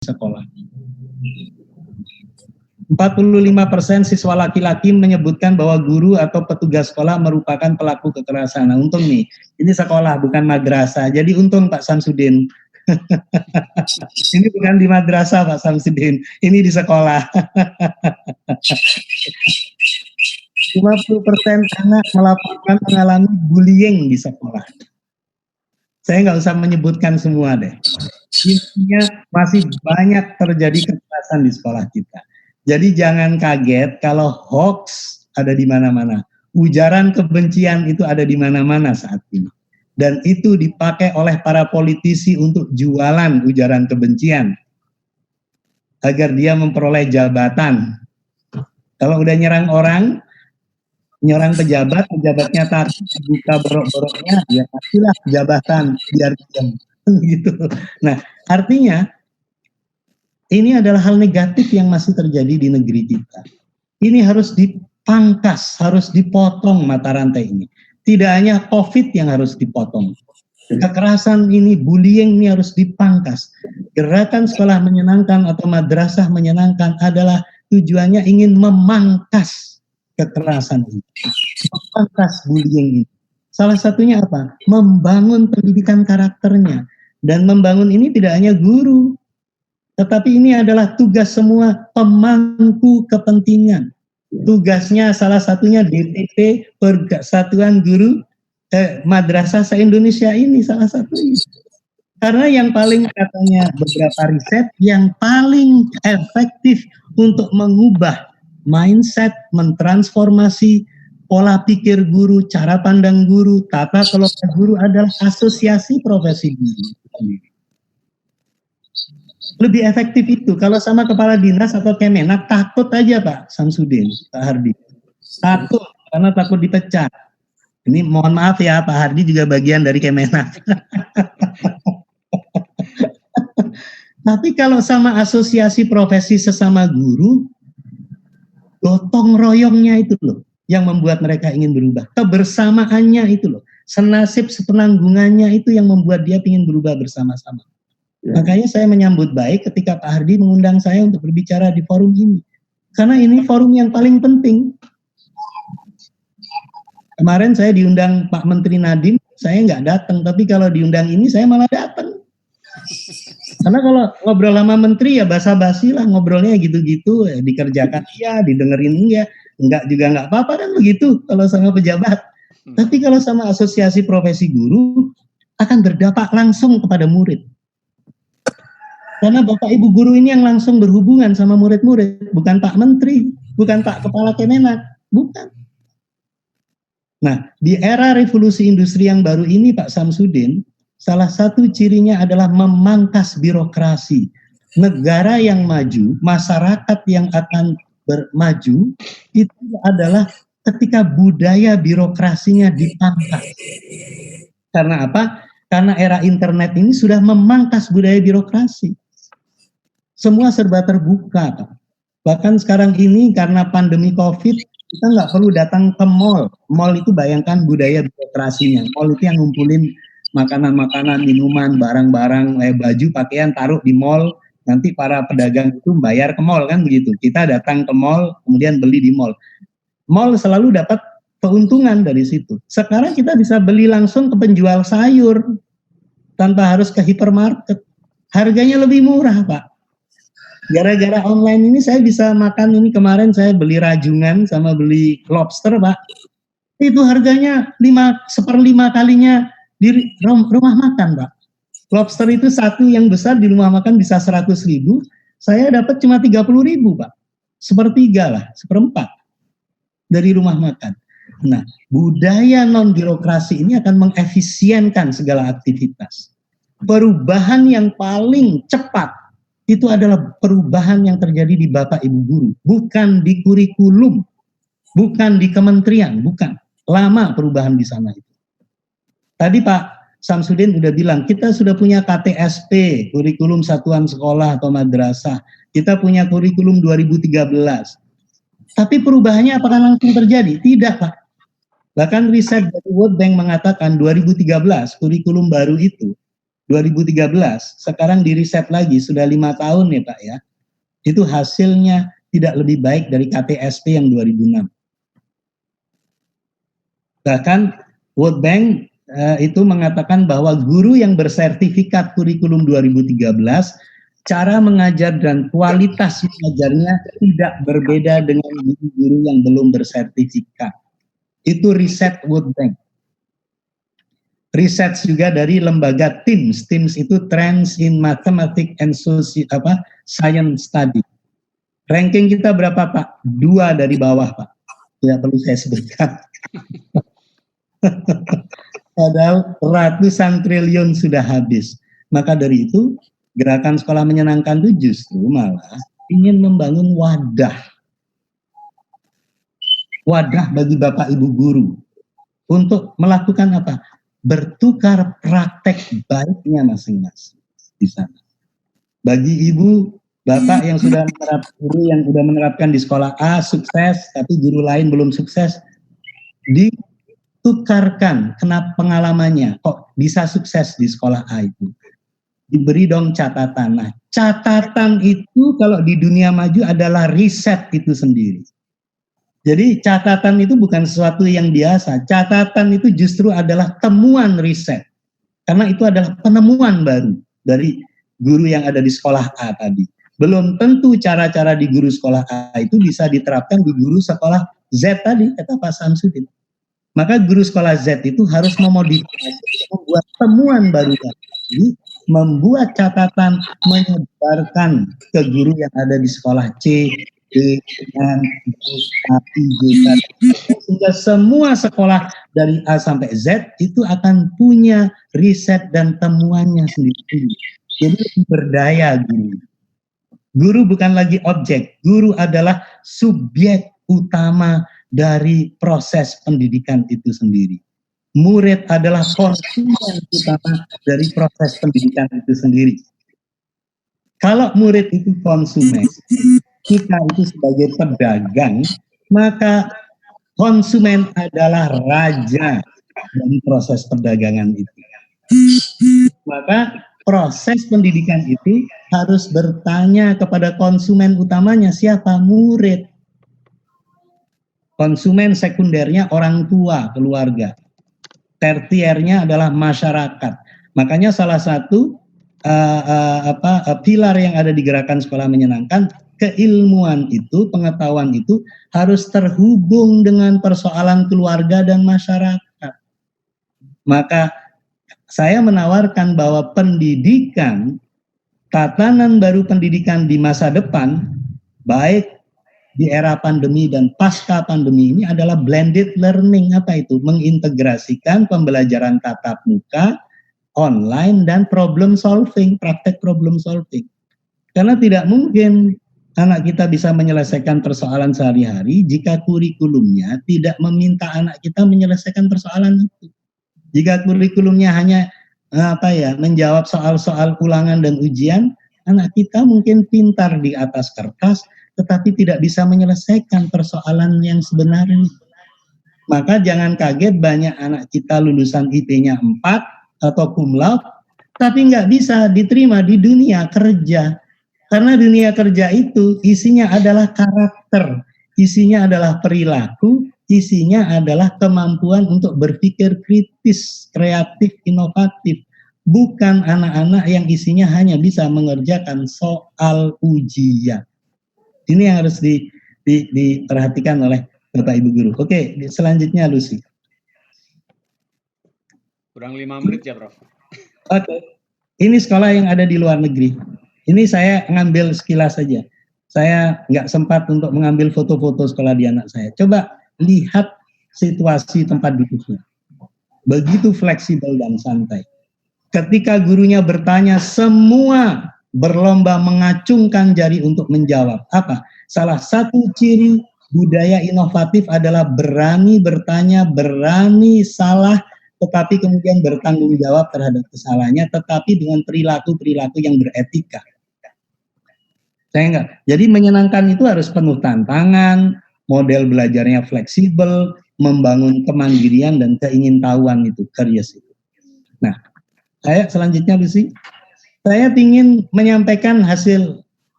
sekolah. 45% siswa laki-laki menyebutkan bahwa guru atau petugas sekolah merupakan pelaku kekerasan. Nah, untung nih, ini sekolah bukan madrasah. Jadi untung Pak Samsudin. Ini bukan di madrasah Pak Samsudin, ini di sekolah. 50% anak melaporkan mengalami bullying di sekolah. Saya nggak usah menyebutkan semua deh. Intinya masih banyak terjadi kekerasan di sekolah kita. Jadi jangan kaget kalau hoax ada di mana-mana. Ujaran kebencian itu ada di mana-mana saat ini. Dan itu dipakai oleh para politisi untuk jualan ujaran kebencian. Agar dia memperoleh jabatan. Kalau udah nyerang orang, nyerang pejabat, pejabatnya takut buka borok-boroknya, ya pastilah jabatan biar diam. Gitu. Nah, artinya ini adalah hal negatif yang masih terjadi di negeri kita. Ini harus dipangkas, harus dipotong mata rantai ini. Tidak hanya COVID yang harus dipotong. Kekerasan ini, bullying ini harus dipangkas. Gerakan sekolah menyenangkan atau madrasah menyenangkan adalah tujuannya ingin memangkas kekerasan ini. Memangkas bullying ini. Salah satunya apa? Membangun pendidikan karakternya. Dan membangun ini tidak hanya guru, tetapi ini adalah tugas semua pemangku kepentingan. Tugasnya salah satunya DPP Persatuan Guru Madrasah se-Indonesia ini salah satunya. Karena yang paling katanya beberapa riset, yang paling efektif untuk mengubah mindset, mentransformasi pola pikir guru, cara pandang guru, tata kelola guru adalah asosiasi profesi guru. Lebih efektif itu. Kalau sama kepala dinas atau Kemenak, takut aja Pak Samsudin, Pak Hardi. Takut, karena takut dipecat. Ini mohon maaf ya, Pak Hardi juga bagian dari Kemenak. Tapi kalau sama asosiasi profesi sesama guru, gotong royongnya itu loh, yang membuat mereka ingin berubah. Kebersamaannya itu loh, senasib sepenanggungannya itu yang membuat dia ingin berubah bersama-sama. Makanya saya menyambut baik ketika Pak Hardi mengundang saya untuk berbicara di forum ini. Karena ini forum yang paling penting. Kemarin saya diundang Pak Menteri Nadiem, saya nggak datang. Tapi kalau diundang ini saya malah datang. Karena kalau ngobrol sama menteri ya basa-basi lah, ngobrolnya gitu-gitu, ya, dikerjakan iya, didengerin enggak juga nggak apa-apa kan begitu kalau sama pejabat. Tapi kalau sama asosiasi profesi guru akan berdampak langsung kepada murid. Karena Bapak Ibu guru ini yang langsung berhubungan sama murid-murid, bukan Pak Menteri, bukan Pak Kepala Kemenak, bukan. Nah, di era revolusi industri yang baru ini Pak Samsudin, salah satu cirinya adalah memangkas birokrasi. Negara yang maju, masyarakat yang akan maju, itu adalah ketika budaya birokrasinya dipangkas. Karena apa? Karena era internet ini sudah memangkas budaya birokrasi. Semua serba terbuka, Pak. Bahkan sekarang ini karena pandemi COVID, kita nggak perlu datang ke mall. Mall itu bayangkan budaya birokrasinya. Mall itu yang ngumpulin makanan-makanan, minuman, barang-barang, baju, pakaian, taruh di mall. Nanti para pedagang itu bayar ke mall, kan begitu. Kita datang ke mall, kemudian beli di mall. Mall selalu dapat keuntungan dari situ. Sekarang kita bisa beli langsung ke penjual sayur, tanpa harus ke hipermarket. Harganya lebih murah, Pak. Gara-gara online ini saya bisa makan, ini kemarin saya beli rajungan sama beli lobster, Pak. Itu harganya 1/5 kalinya di rumah makan, Pak. Lobster itu satu yang besar di rumah makan bisa 100.000, saya dapat cuma 30.000, Pak. 1/3 lah, 1/4 dari rumah makan. Nah, budaya non-birokrasi ini akan mengefisienkan segala aktivitas. Perubahan yang paling cepat itu adalah perubahan yang terjadi di Bapak Ibu guru, bukan di kurikulum, bukan di kementerian, bukan. Lama perubahan di sana itu. Tadi Pak Samsudin udah bilang, kita sudah punya KTSP, kurikulum satuan sekolah atau madrasah. Kita punya kurikulum 2013. Tapi perubahannya apakah langsung terjadi? Tidak, Pak. Bahkan riset dari World Bank mengatakan 2013, kurikulum baru itu, 2013, sekarang di riset lagi, sudah 5 tahun ya Pak ya, itu hasilnya tidak lebih baik dari KTSP yang 2006. Bahkan World Bank itu mengatakan bahwa guru yang bersertifikat kurikulum 2013, cara mengajar dan kualitas mengajarnya tidak berbeda dengan guru-guru yang belum bersertifikat. Itu riset World Bank. Riset juga dari lembaga TIMSS. TIMSS itu Trends in Mathematics and Science Study. Ranking kita berapa Pak? 2 dari bawah Pak. Tidak perlu saya sebutkan. Padahal ratusan triliun sudah habis. Maka dari itu, gerakan sekolah menyenangkan itu justru malah ingin membangun wadah bagi Bapak Ibu guru untuk melakukan apa? Bertukar praktek baiknya masing-masing di sana. Bagi Ibu, Bapak yang sudah guru yang sudah menerapkan di sekolah A sukses, tapi guru lain belum sukses, ditukarkan kenapa pengalamannya kok bisa sukses di sekolah A itu. Diberi dong catatan. Nah, catatan itu kalau di dunia maju adalah riset itu sendiri. Jadi catatan itu bukan sesuatu yang biasa. Catatan itu justru adalah temuan riset. Karena itu adalah penemuan baru dari guru yang ada di sekolah A tadi. Belum tentu cara-cara di guru sekolah A itu bisa diterapkan di guru sekolah Z tadi, kata Pak Samsudin. Maka guru sekolah Z itu harus memodifikasi, membuat temuan baru tadi, membuat catatan, menyebarkan ke guru yang ada di sekolah C, D, N, A, I, J, sehingga semua sekolah dari A sampai Z itu akan punya riset dan temuannya sendiri. Jadi berdaya guru. Guru bukan lagi objek, guru adalah subjek utama dari proses pendidikan itu sendiri. Murid adalah konsumen utama dari proses pendidikan itu sendiri. Kalau murid itu konsumen, kita itu sebagai pedagang, maka konsumen adalah raja dari proses perdagangan itu. Maka proses pendidikan itu harus bertanya kepada konsumen utamanya, siapa? Murid. Konsumen sekundernya orang tua, keluarga. Tertiernya adalah masyarakat. Makanya salah satu pilar yang ada di gerakan sekolah menyenangkan, keilmuan itu, pengetahuan itu harus terhubung dengan persoalan keluarga dan masyarakat. Maka saya menawarkan bahwa pendidikan, tatanan baru pendidikan di masa depan, baik di era pandemi dan pasca pandemi ini adalah blended learning. Apa itu? Mengintegrasikan pembelajaran tatap muka, online, dan problem solving, praktek problem solving. Karena tidak mungkin anak kita bisa menyelesaikan persoalan sehari-hari jika kurikulumnya tidak meminta anak kita menyelesaikan persoalan itu. Jika kurikulumnya hanya menjawab soal-soal ulangan dan ujian, anak kita mungkin pintar di atas kertas, tetapi tidak bisa menyelesaikan persoalan yang sebenarnya. Maka jangan kaget banyak anak kita lulusan IP-nya 4 atau cum laude, tapi nggak bisa diterima di dunia kerja. Karena dunia kerja itu isinya adalah karakter, isinya adalah perilaku, isinya adalah kemampuan untuk berpikir kritis, kreatif, inovatif. Bukan anak-anak yang isinya hanya bisa mengerjakan soal ujian. Ini yang harus diperhatikan oleh Bapak Ibu Guru. Oke, selanjutnya Lucy. Kurang 5 menit ya, Prof. Oke. Ini sekolah yang ada di luar negeri. Ini saya ngambil sekilas saja. Saya nggak sempat untuk mengambil foto-foto sekolah di anak saya. Coba lihat situasi tempat duduknya. Begitu fleksibel dan santai. Ketika gurunya bertanya, semua berlomba mengacungkan jari untuk menjawab. Apa? Salah satu ciri budaya inovatif adalah berani bertanya, berani salah, tetapi kemudian bertanggung jawab terhadap kesalahannya, tetapi dengan perilaku-perilaku yang beretika. Saya enggak. Jadi menyenangkan itu harus penuh tantangan, model belajarnya fleksibel, membangun kemandirian dan keingintahuan itu, curious itu. Nah, Selanjutnya Besi. Saya ingin menyampaikan hasil